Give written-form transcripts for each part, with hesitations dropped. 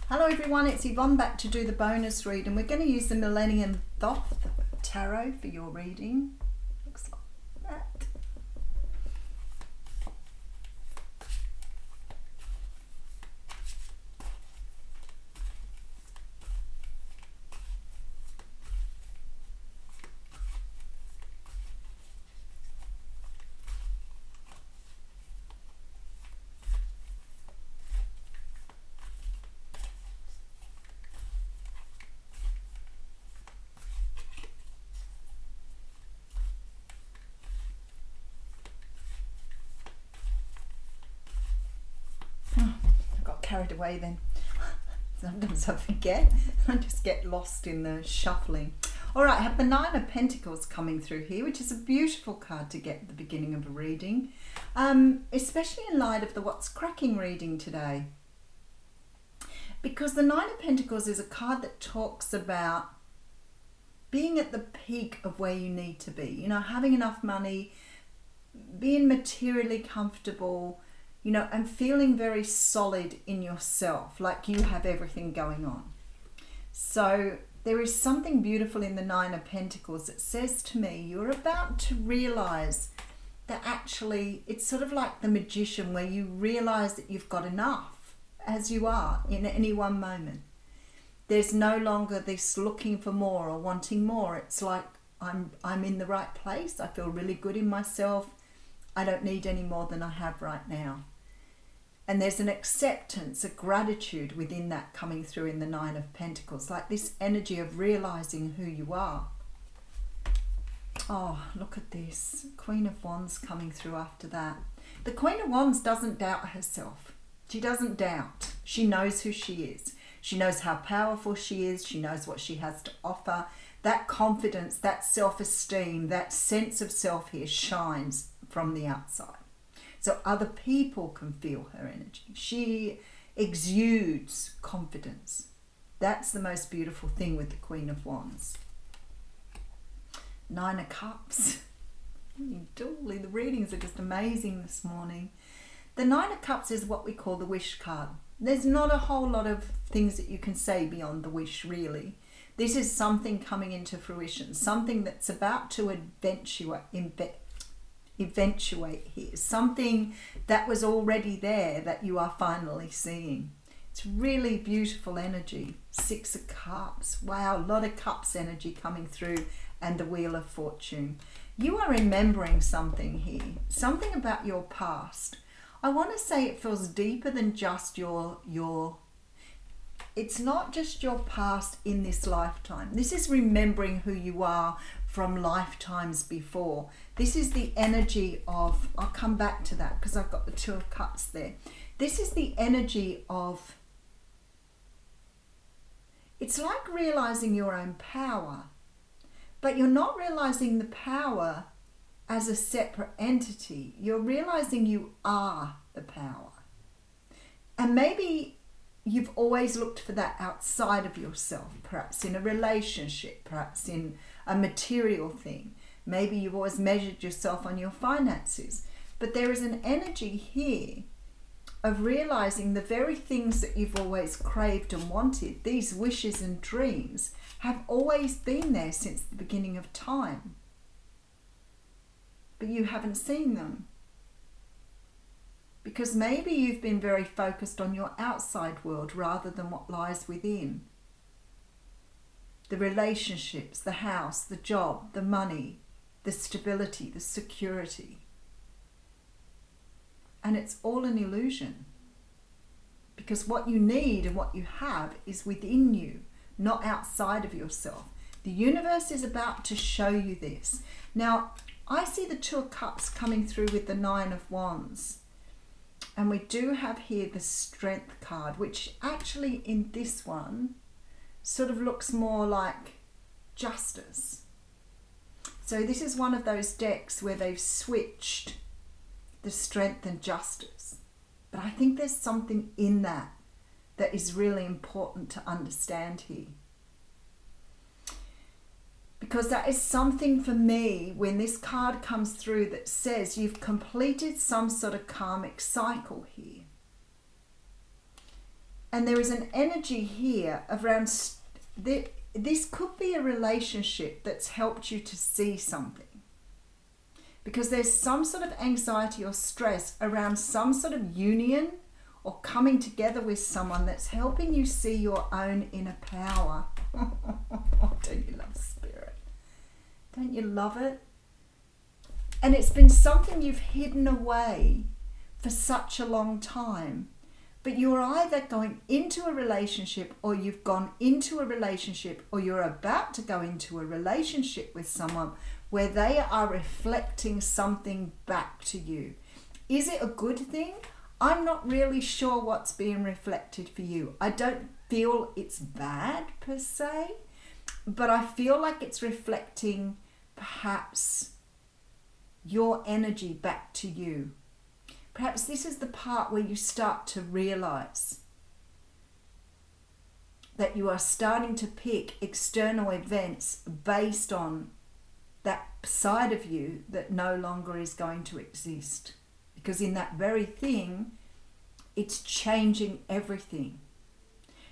Hello everyone, it's Yvonne back to do the bonus read, and we're going to use the Millennium Thoth Tarot for your reading. Looks like that. Carried away then. Sometimes I forget. I just get lost in the shuffling. Alright, I have the Nine of Pentacles coming through here, which is a beautiful card to get at the beginning of a reading, especially in light of the What's Cracking reading today. Because the Nine of Pentacles is a card that talks about being at the peak of where you need to be. You know, having enough money, being materially comfortable, you know, and feeling very solid in yourself, like you have everything going on. So there is something beautiful in the Nine of Pentacles that says to me, you're about to realize that actually it's sort of like the magician, where you realize that you've got enough as you are in any one moment. There's no longer this looking for more or wanting more. It's like I'm in the right place. I feel really good in myself. I don't need any more than I have right now. And there's an acceptance, a gratitude within that coming through in the Nine of Pentacles, like this energy of realizing who you are. Oh, look at this. Queen of Wands coming through after that. The Queen of Wands doesn't doubt herself. She doesn't doubt. She knows who she is. She knows how powerful she is. She knows what she has to offer. That confidence, that self-esteem, that sense of self here shines from the outside. So other people can feel her energy. She exudes confidence. That's the most beautiful thing with the Queen of Wands. Nine of Cups. Holy, the readings are just amazing this morning. The Nine of Cups is what we call the wish card. There's not a whole lot of things that you can say beyond the wish, really. This is something coming into fruition, something that's about to eventuate here, something that was already there that you are finally seeing. It's really beautiful energy. Six of Cups. Wow, a lot of cups energy coming through, and the Wheel of Fortune. You are remembering something here, something about your past. I want to say it feels deeper than just your it's not just your past in this lifetime. This is remembering who you are from lifetimes before. This is the energy of, I'll come back to that because I've got the Two of Cups there. This is the energy of, it's like realizing your own power, but you're not realizing the power as a separate entity. You're realizing you are the power. And maybe you've always looked for that outside of yourself, perhaps in a relationship, perhaps in a material thing. Maybe you've always measured yourself on your finances. But there is an energy here of realizing the very things that you've always craved and wanted, these wishes and dreams, have always been there since the beginning of time. But you haven't seen them. Because maybe you've been very focused on your outside world rather than what lies within. The relationships, the house, the job, the money, the stability, the security. And it's all an illusion. Because what you need and what you have is within you, not outside of yourself. The universe is about to show you this. Now, I see the Two of Cups coming through with the Nine of Wands. And we do have here the Strength card, which actually in this one sort of looks more like justice. So this is one of those decks where they've switched the Strength and Justice. But I think there's something in that that is really important to understand here. Because that is something for me when this card comes through that says you've completed some sort of karmic cycle here. And there is an energy here around this could be a relationship that's helped you to see something. Because there's some sort of anxiety or stress around some sort of union or coming together with someone that's helping you see your own inner power. Don't you love spirit? Don't you love it? And it's been something you've hidden away for such a long time. But you're either going into a relationship, or you've gone into a relationship, or you're about to go into a relationship with someone where they are reflecting something back to you. Is it a good thing? I'm not really sure what's being reflected for you. I don't feel it's bad per se, but I feel like it's reflecting perhaps your energy back to you. Perhaps this is the part where you start to realize that you are starting to pick external events based on that side of you that no longer is going to exist. Because in that very thing, it's changing everything.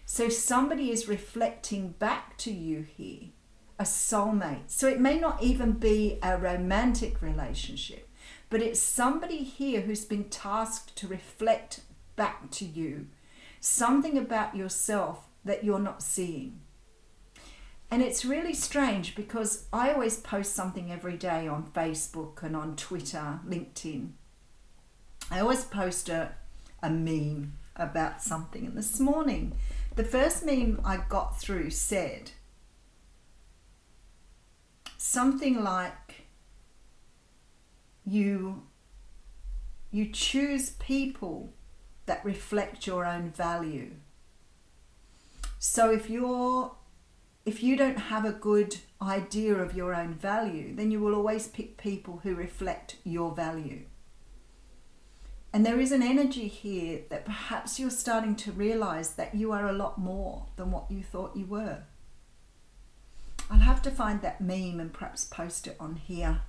So somebody is reflecting back to you here, a soulmate. So it may not even be a romantic relationship, but it's somebody here who's been tasked to reflect back to you something about yourself that you're not seeing. And it's really strange because I always post something every day on Facebook and on Twitter, LinkedIn. I always post a meme about something. And this morning, the first meme I got through said something like, you choose people that reflect your own value. So if you don't have a good idea of your own value, then you will always pick people who reflect your value. And there is an energy here that perhaps you're starting to realize that you are a lot more than what you thought you were. I'll have to find that meme and perhaps post it on here.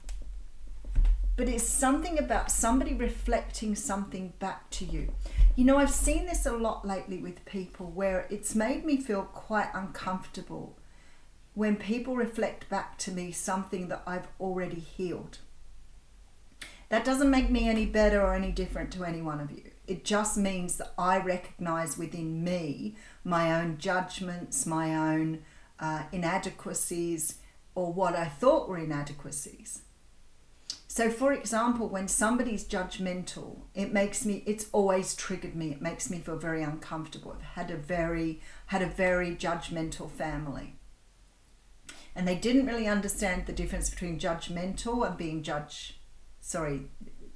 But it's something about somebody reflecting something back to you. You know, I've seen this a lot lately with people where it's made me feel quite uncomfortable when people reflect back to me something that I've already healed. That doesn't make me any better or any different to any one of you. It just means that I recognize within me my own judgments, my own inadequacies, or what I thought were inadequacies. So for example, when somebody's judgmental, it's always triggered me. It makes me feel very uncomfortable. I've had a very judgmental family. And they didn't really understand the difference between judgmental and being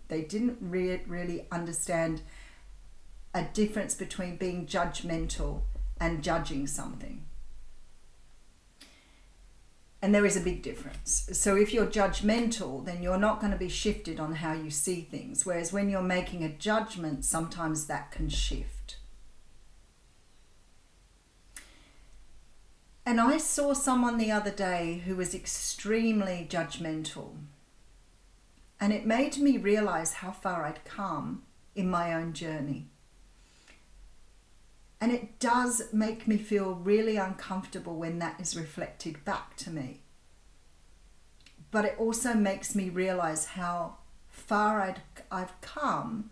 they didn't really understand a difference between being judgmental and judging something. And there is a big difference. So if you're judgmental, then you're not going to be shifted on how you see things. Whereas when you're making a judgment, sometimes that can shift. And I saw someone the other day who was extremely judgmental. And it made me realize how far I'd come in my own journey. And it does make me feel really uncomfortable when that is reflected back to me. But it also makes me realize how far I've come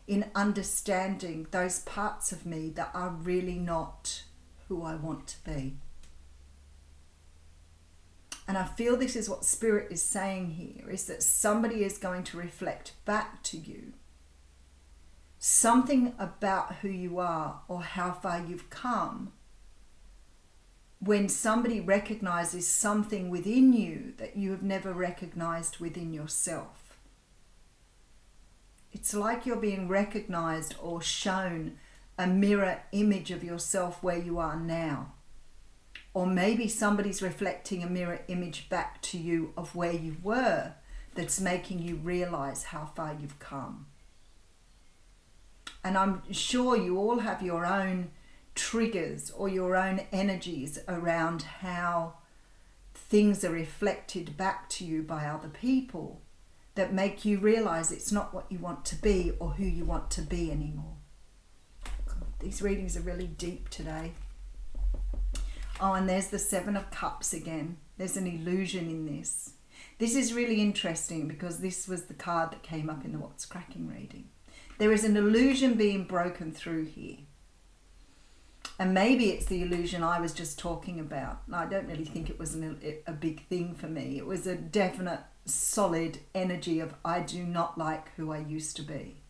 in understanding those parts of me that are really not who I want to be. And I feel this is what Spirit is saying here, is that somebody is going to reflect back to you something about who you are or how far you've come when somebody recognizes something within you that you have never recognized within yourself. It's like you're being recognized or shown a mirror image of yourself where you are now. Or maybe somebody's reflecting a mirror image back to you of where you were that's making you realize how far you've come. And I'm sure you all have your own triggers or your own energies around how things are reflected back to you by other people that make you realize it's not what you want to be or who you want to be anymore. God, These readings are really deep today. Oh, and there's the Seven of Cups again. There's an illusion in this. This is really interesting because this was the card that came up in the What's Cracking reading. There is an illusion being broken through here. And maybe it's the illusion I was just talking about. I don't really think it was a big thing for me. It was a definite, solid energy of I do not like who I used to be.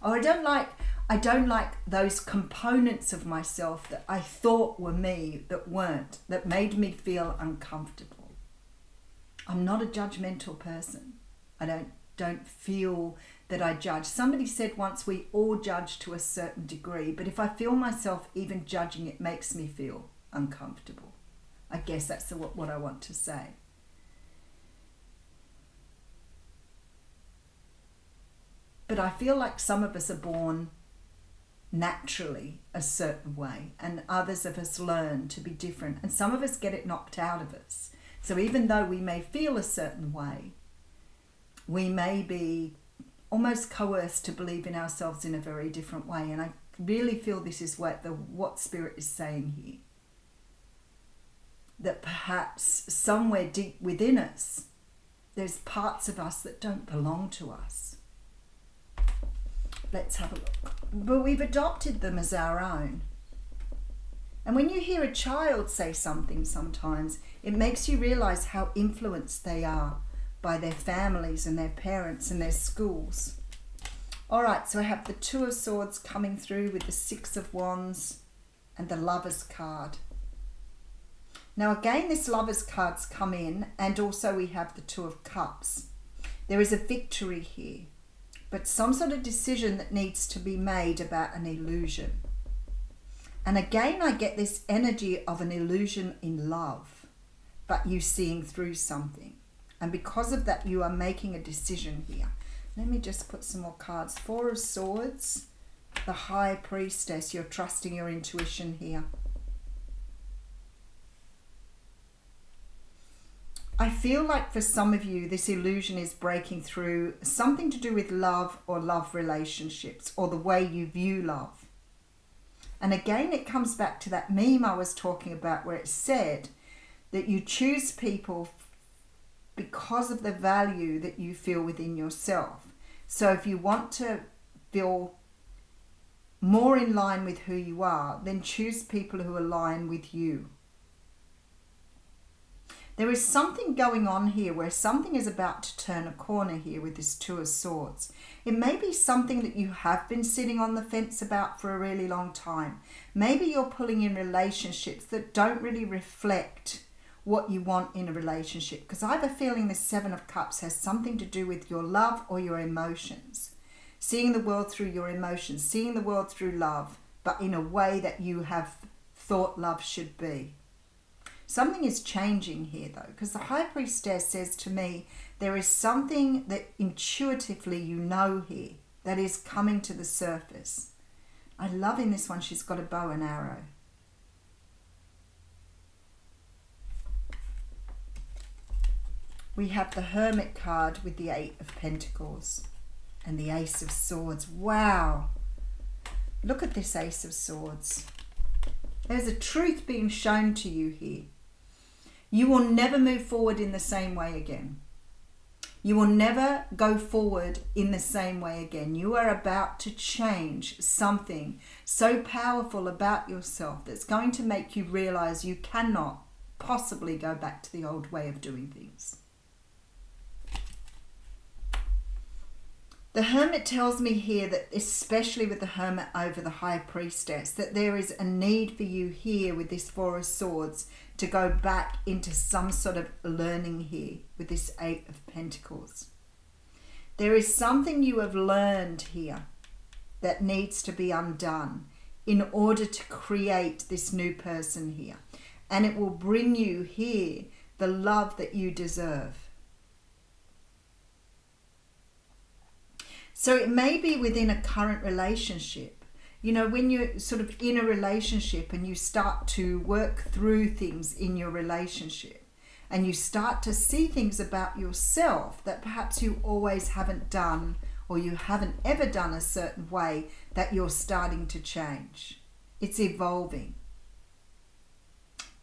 Oh, I don't like those components of myself that I thought were me that weren't, that made me feel uncomfortable. I'm not a judgmental person. I don't feel that I judge. Somebody said once we all judge to a certain degree, but if I feel myself even judging, it makes me feel uncomfortable. I guess that's what I want to say. But I feel like some of us are born naturally a certain way, and others of us learn to be different, and some of us get it knocked out of us. So even though we may feel a certain way, we may be almost coerced to believe in ourselves in a very different way. And I really feel this is what Spirit is saying here. That perhaps somewhere deep within us, there's parts of us that don't belong to us. Let's have a look. But we've adopted them as our own. And when you hear a child say something sometimes, it makes you realize how influenced they are by their families and their parents and their schools. All right, so I have the Two of Swords coming through with the Six of Wands and the Lover's card. Now again, this Lover's card's come in, and also we have the Two of Cups. There is a victory here, but some sort of decision that needs to be made about an illusion. And again, I get this energy of an illusion in love, but you seeing through something. And because of that, you are making a decision here. Let me just put some more cards. Four of Swords, the High Priestess. You're trusting your intuition here. I feel like for some of you, this illusion is breaking through something to do with love or love relationships or the way you view love. And again, it comes back to that meme I was talking about where it said that you choose people because of the value that you feel within yourself. So if you want to feel more in line with who you are, then choose people who align with you. There is something going on here where something is about to turn a corner here with this Two of Swords. It may be something that you have been sitting on the fence about for a really long time. Maybe you're pulling in relationships that don't really reflect what you want in a relationship. Because I have a feeling the Seven of Cups has something to do with your love or your emotions. Seeing the world through your emotions, seeing the world through love, but in a way that you have thought love should be. Something is changing here though, because the High Priestess says to me, there is something that intuitively you know here that is coming to the surface. I love in this one, she's got a bow and arrow. We have the Hermit card with the Eight of Pentacles and the Ace of Swords. Wow. Look at this Ace of Swords. There's a truth being shown to you here. You will never move forward in the same way again. You will never go forward in the same way again. You are about to change something so powerful about yourself that's going to make you realize you cannot possibly go back to the old way of doing things. The Hermit tells me here that, especially with the Hermit over the High Priestess, that there is a need for you here with this Four of Swords to go back into some sort of learning here with this Eight of Pentacles. There is something you have learned here that needs to be undone in order to create this new person here. And it will bring you here the love that you deserve. So it may be within a current relationship. You know, when you're sort of in a relationship and you start to work through things in your relationship and you start to see things about yourself that perhaps you always haven't done or you haven't ever done a certain way, that you're starting to change. It's evolving.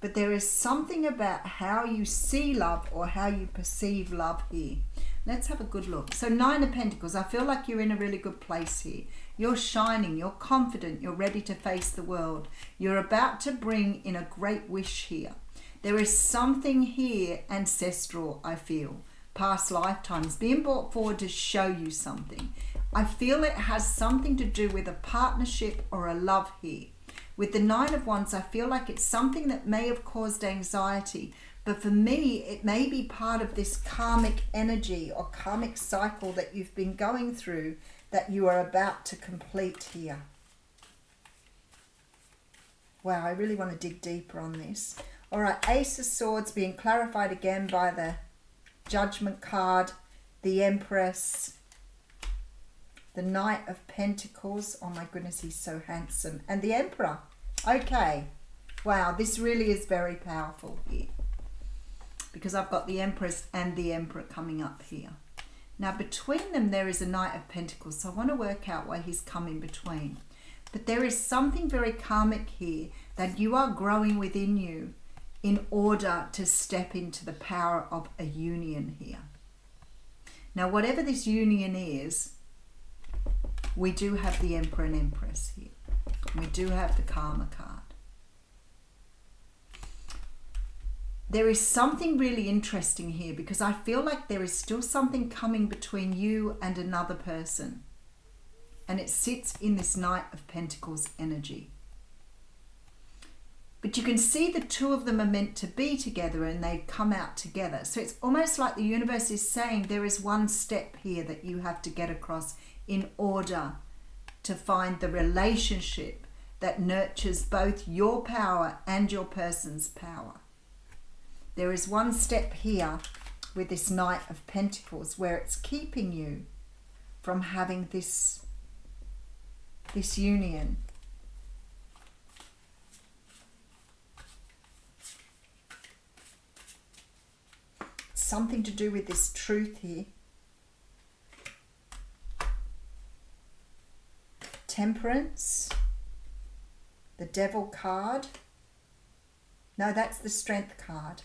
But there is something about how you see love or how you perceive love here. Let's have a good look. So 9 of Pentacles, I feel like you're in a really good place here. You're shining, you're confident, you're ready to face the world. You're about to bring in a great wish here. There is something here ancestral, I feel. Past lifetimes being brought forward to show you something. I feel it has something to do with a partnership or a love here. With the 9 of Wands, I feel like it's something that may have caused anxiety. But for me, it may be part of this karmic energy or karmic cycle that you've been going through that you are about to complete here. Wow, I really want to dig deeper on this. All right, Ace of Swords being clarified again by the Judgment card, the Empress, the Knight of Pentacles. Oh my goodness, he's so handsome. And the Emperor. Okay. Wow, this really is very powerful here. Because I've got the Empress and the Emperor coming up here. Now between them there is a Knight of Pentacles. So I want to work out why he's come in between. But there is something very karmic here that you are growing within you in order to step into the power of a union here. Now whatever this union is, we do have the Emperor and Empress here. We do have the Karma card. There is something really interesting here because I feel like there is still something coming between you and another person. And it sits in this Knight of Pentacles energy. But you can see the two of them are meant to be together and they've come out together. So it's almost like the universe is saying there is one step here that you have to get across in order to find the relationship that nurtures both your power and your person's power. There is one step here with this Knight of Pentacles where it's keeping you from having this union. Something to do with this truth here. Temperance, the Devil card. No, that's the Strength card.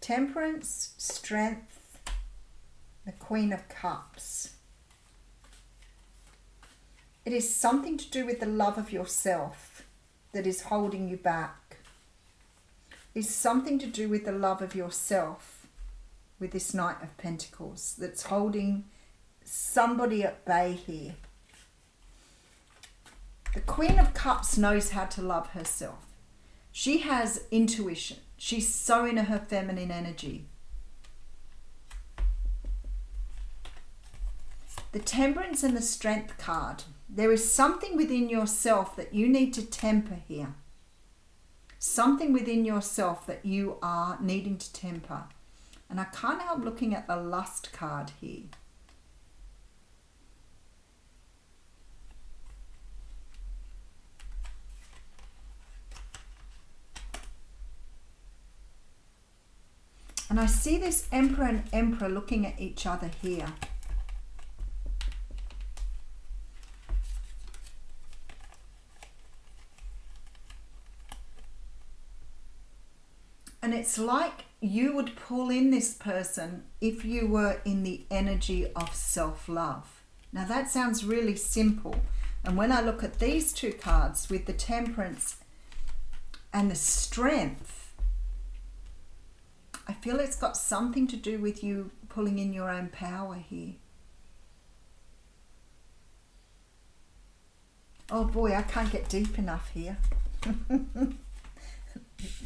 Temperance, Strength, the Queen of Cups. It is something to do with the love of yourself that is holding you back. It's something to do with the love of yourself with this Knight of Pentacles that's holding somebody at bay here. The Queen of Cups knows how to love herself. She has intuition. She's so in her feminine energy. The Temperance and the Strength card. There is something within yourself that you need to temper here. Something within yourself that you are needing to temper. And I can't help looking at the Lust card here. And I see this Emperor and Emperor looking at each other here. And it's like you would pull in this person if you were in the energy of self-love. Now that sounds really simple. And when I look at these two cards with the Temperance and the Strength, I feel it's got something to do with you pulling in your own power here. Oh boy, I can't get deep enough here.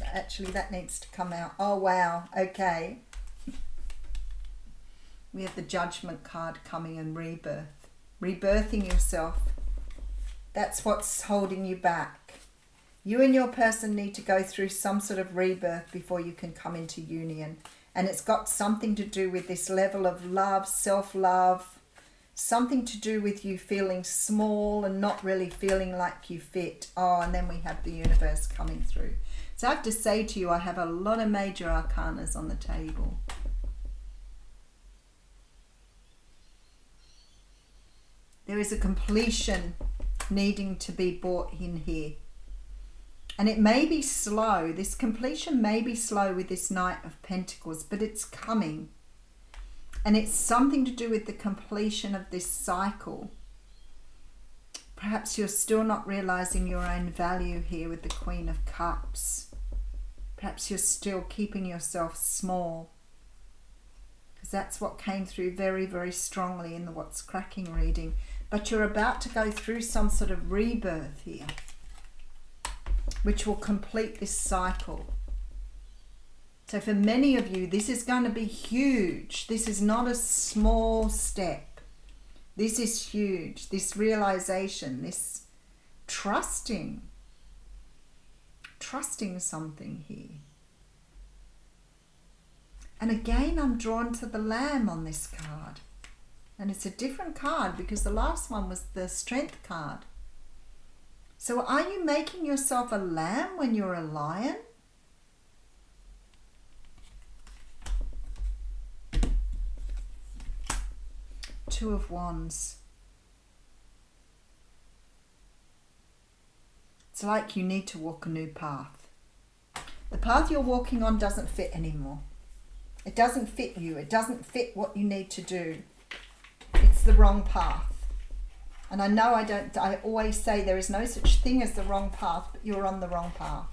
Actually, that needs to come out. Oh wow, okay. We have the Judgment card coming and Rebirth. Rebirthing yourself. That's what's holding you back. You and your person need to go through some sort of rebirth before you can come into union. And it's got something to do with this level of love, self-love, something to do with you feeling small and not really feeling like you fit. Oh, and then we have the universe coming through. So I have to say to you, I have a lot of major arcanas on the table. There is a completion needing to be brought in here. And it may be slow. This completion may be slow with this Knight of Pentacles, but it's coming. And it's something to do with the completion of this cycle. Perhaps you're still not realizing your own value here with the Queen of Cups. Perhaps you're still keeping yourself small. Because that's what came through very, very strongly in the What's Cracking reading. But you're about to go through some sort of rebirth here, which will complete this cycle. So for many of you, this is going to be huge. This is not a small step. This is huge. This realization, this trusting something here. And again, I'm drawn to the Lamb on this card. And it's a different card because the last one was the Strength card. So are you making yourself a lamb when you're a lion? Two of Wands. It's like you need to walk a new path. The path you're walking on doesn't fit anymore. It doesn't fit you. It doesn't fit what you need to do. It's the wrong path. And I know I always say there is no such thing as the wrong path, but you're on the wrong path.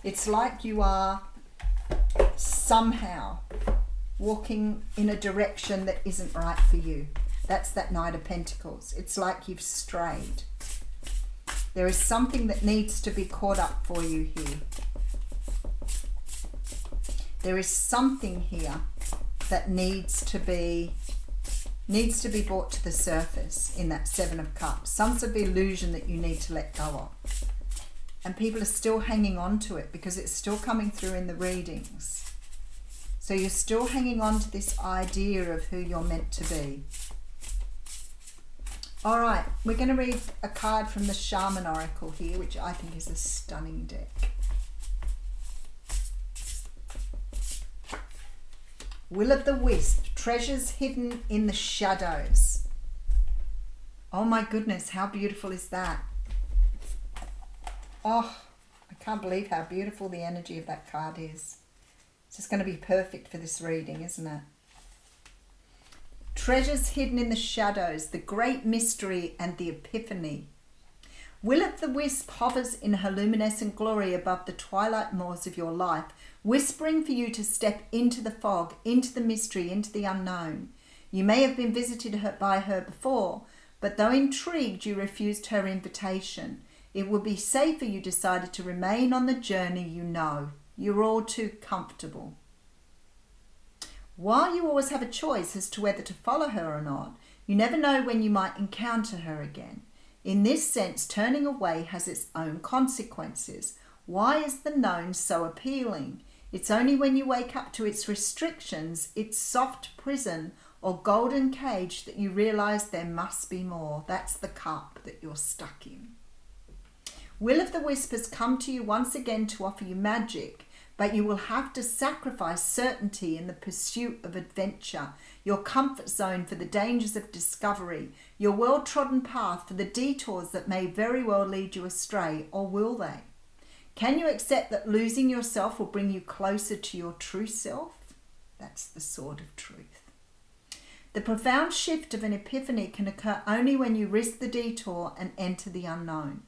It's like you are somehow walking in a direction that isn't right for you. That's that Knight of Pentacles. It's like you've strayed. There is something that needs to be caught up for you here. There is something here that needs to be brought to the surface in that Seven of Cups. Some sort of illusion that you need to let go of. And people are still hanging on to it because it's still coming through in the readings. So you're still hanging on to this idea of who you're meant to be. All right, we're going to read a card from the Shaman Oracle here, which I think is a stunning deck. Will o' the Wisp, treasures hidden in the shadows. Oh my goodness, how beautiful is that? Oh, I can't believe how beautiful the energy of that card is. It's just going to be perfect for this reading, isn't it? Treasures hidden in the shadows, the great mystery and the epiphany. Will o' the Wisp hovers in her luminescent glory above the twilight moors of your life, whispering for you to step into the fog, into the mystery, into the unknown. You may have been visited by her before, but though intrigued, you refused her invitation. It would be safer you decided to remain on the journey you know. You're all too comfortable. While you always have a choice as to whether to follow her or not, you never know when you might encounter her again. In this sense, turning away has its own consequences. Why is the known so appealing? It's only when you wake up to its restrictions, its soft prison or golden cage, that you realize there must be more. That's the cup that you're stuck in. Will o' the Wisp has come to you once again to offer you magic, but you will have to sacrifice certainty in the pursuit of adventure, your comfort zone for the dangers of discovery, your well-trodden path for the detours that may very well lead you astray, or will they? Can you accept that losing yourself will bring you closer to your true self? That's the Sword of Truth. The profound shift of an epiphany can occur only when you risk the detour and enter the unknown.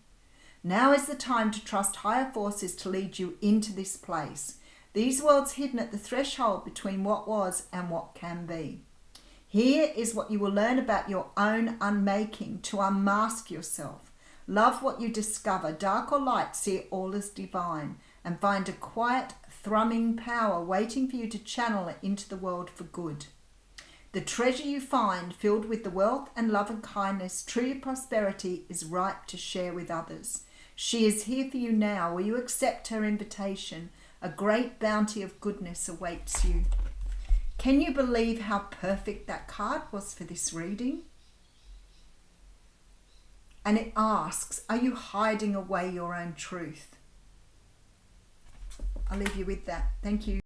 Now is the time to trust higher forces to lead you into this place. These worlds hidden at the threshold between what was and what can be. Here is what you will learn about your own unmaking, to unmask yourself. Love what you discover, dark or light, see it all as divine, and find a quiet, thrumming power waiting for you to channel it into the world for good. The treasure you find, filled with the wealth and love and kindness, true prosperity, is ripe to share with others. She is here for you now. Will you accept her invitation? A great bounty of goodness awaits you. Can you believe how perfect that card was for this reading? And it asks, are you hiding away your own truth? I'll leave you with that. Thank you.